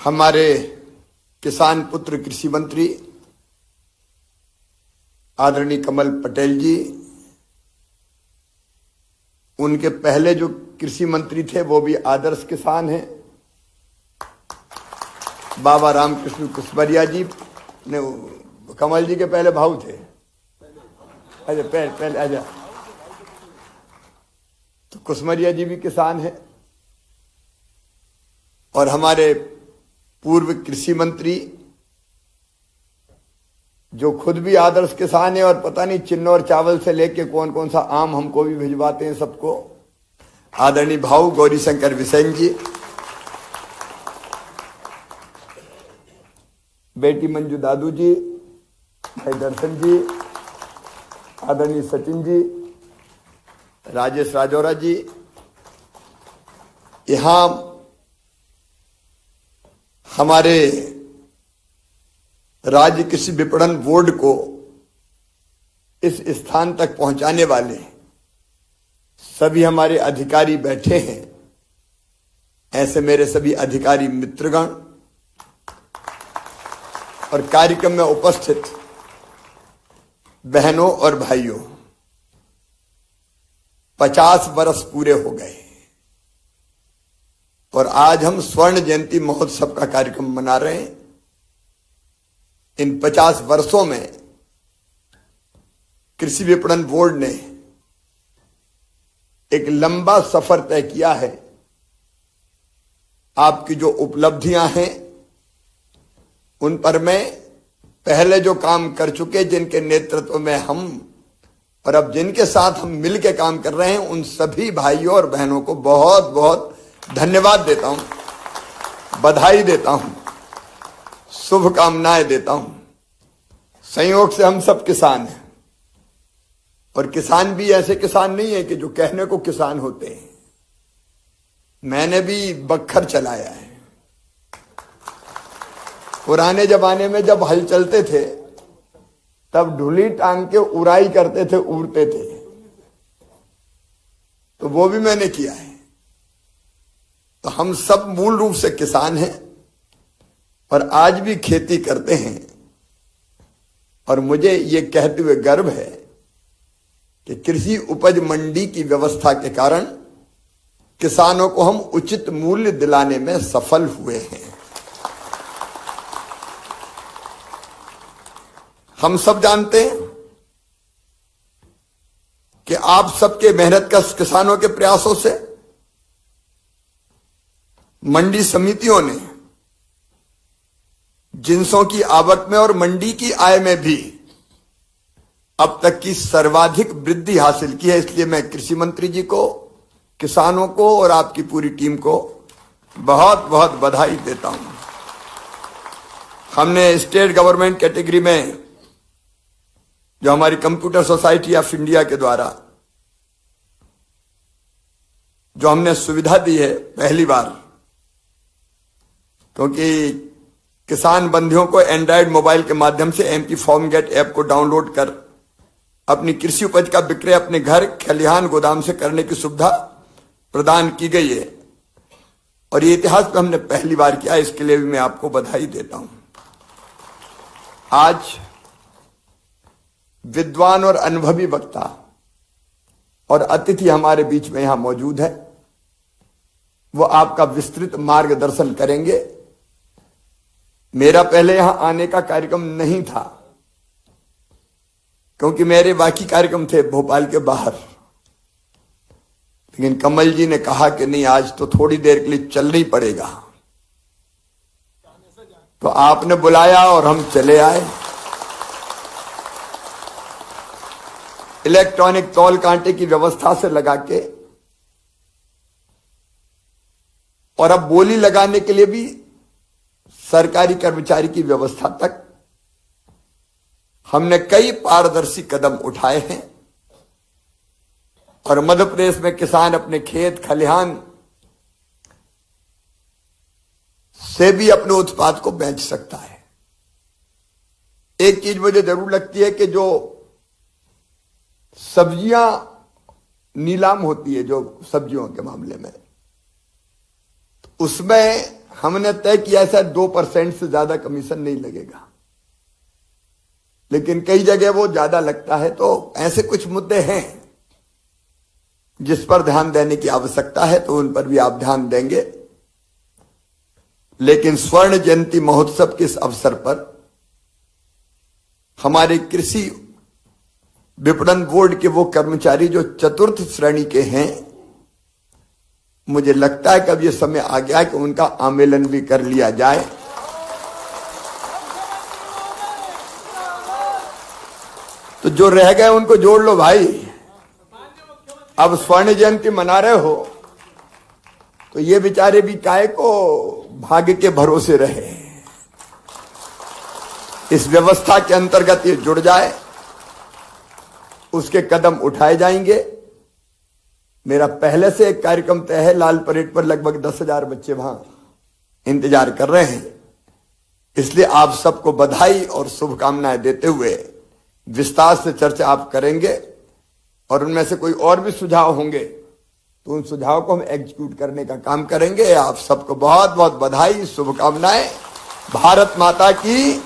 हमारे किसान पुत्र कृषि मंत्री आदरणीय कमल पटेल जी, उनके पहले जो कृषि मंत्री थे वो भी आदर्श किसान हैं, बाबा रामकृष्ण कुशवाहा जी ने कमल जी के पहले भाऊ थे। अच्छा पहले आजा, तो कुशवाहा जी भी किसान हैं। और हमारे पूर्व कृषि मंत्री जो खुद भी आदर्श किसान है और पता नहीं चिन्नौर चावल से लेके कौन कौन सा आम हमको भी भिजवाते हैं सबको, आदरणीय भाऊ गौरी शंकर बिसेन जी, बेटी मंजू दादू जी, भाई दर्शन जी, आदरणीय सचिन जी, राजेश राजौरा जी, यहां हमारे राज्य कृषि विपणन बोर्ड को इस स्थान तक पहुंचाने वाले सभी हमारे अधिकारी बैठे हैं। ऐसे मेरे सभी अधिकारी मित्रगण और कार्यक्रम में उपस्थित बहनों और भाइयों, 50 वर्ष पूरे हो गए और आज हम स्वर्ण जयंती महोत्सव का कार्यक्रम मना रहे हैं। इन 50 वर्षों में कृषि विपणन बोर्ड ने एक लंबा सफर तय किया है। आपकी जो उपलब्धियां हैं उन पर मैं पहले जो काम कर चुके, जिनके नेतृत्व में हम और अब जिनके साथ हम मिलकर काम कर रहे हैं, उन सभी भाइयों और बहनों को बहुत बहुत धन्यवाद देता हूं, बधाई देता हूं, शुभकामनाएं देता हूं। संयोग से हम सब किसान हैं और किसान भी ऐसे किसान नहीं है कि जो कहने को किसान होते हैं। मैंने भी बखर चलाया है। पुराने जमाने में जब हल चलते थे तब ढुली टांग के उड़ाई करते थे, उड़ते थे, तो वो भी मैंने किया है। तो हम सब मूल रूप से किसान हैं और आज भी खेती करते हैं। और मुझे ये कहते हुए गर्व है कि कृषि उपज मंडी की व्यवस्था के कारण किसानों को हम उचित मूल्य दिलाने में सफल हुए हैं। हम सब जानते हैं कि आप सबके मेहनत का किसानों के प्रयासों से मंडी समितियों ने जिंसों की आवक में और मंडी की आय में भी अब तक की सर्वाधिक वृद्धि हासिल की है। इसलिए मैं कृषि मंत्री जी को, किसानों को और आपकी पूरी टीम को बहुत बहुत बधाई देता हूं। हमने स्टेट गवर्नमेंट कैटेगरी में जो हमारी कंप्यूटर सोसाइटी ऑफ इंडिया के द्वारा जो हमने सुविधा दी है पहली बार, क्योंकि किसान बंधुओं को एंड्रॉयड मोबाइल के माध्यम से एमपी फार्म गेट ऐप को डाउनलोड कर अपनी कृषि उपज का विक्रय अपने घर, खलिहान, गोदाम से करने की सुविधा प्रदान की गई है और ये इतिहास में हमने पहली बार किया। इसके लिए भी मैं आपको बधाई देता हूं। आज विद्वान और अनुभवी वक्ता और अतिथि हमारे बीच में यहां मौजूद है। वो आपका विस्तृत मार्गदर्शन करेंगे। मेरा पहले यहां आने का कार्यक्रम नहीं था क्योंकि मेरे बाकी कार्यक्रम थे भोपाल के बाहर, लेकिन कमल जी ने कहा कि नहीं, आज तो थोड़ी देर के लिए चलना ही पड़ेगा, तो आपने बुलाया और हम चले आए। इलेक्ट्रॉनिक तौल कांटे की व्यवस्था से लगा के और अब बोली लगाने के लिए भी सरकारी कर्मचारी की व्यवस्था तक हमने कई पारदर्शी कदम उठाए हैं और मध्य प्रदेश में किसान अपने खेत खलिहान से भी अपने उत्पाद को बेच सकता है। एक चीज मुझे जरूर लगती है कि जो सब्जियां नीलाम होती है, जो सब्जियों के मामले में, उसमें हमने तय किया है 2% से ज्यादा कमीशन नहीं लगेगा, लेकिन कई जगह वो ज्यादा लगता है। तो ऐसे कुछ मुद्दे हैं जिस पर ध्यान देने की आवश्यकता है, तो उन पर भी आप ध्यान देंगे। लेकिन स्वर्ण जयंती महोत्सव के इस अवसर पर हमारे कृषि विपणन बोर्ड के वो कर्मचारी जो चतुर्थ श्रेणी के हैं, मुझे लगता है कि अब ये समय आ गया है कि उनका आमेलन भी कर लिया जाए। तो जो रह गए उनको जोड़ लो भाई। अब स्वर्ण जयंती मना रहे हो तो ये बेचारे भी काहे को भाग्य के भरोसे रहे। इस व्यवस्था के अंतर्गत ये जुड़ जाए, उसके कदम उठाए जाएंगे। मेरा पहले से एक कार्यक्रम तय है, लाल परेड पर लगभग 10,000 बच्चे वहां इंतजार कर रहे हैं। इसलिए आप सबको बधाई और शुभकामनाएं देते हुए विस्तार से चर्चा आप करेंगे, और उनमें से कोई और भी सुझाव होंगे तो उन सुझाव को हम एग्जीक्यूट करने का काम करेंगे। आप सबको बहुत बहुत बधाई, शुभकामनाएं। भारत माता की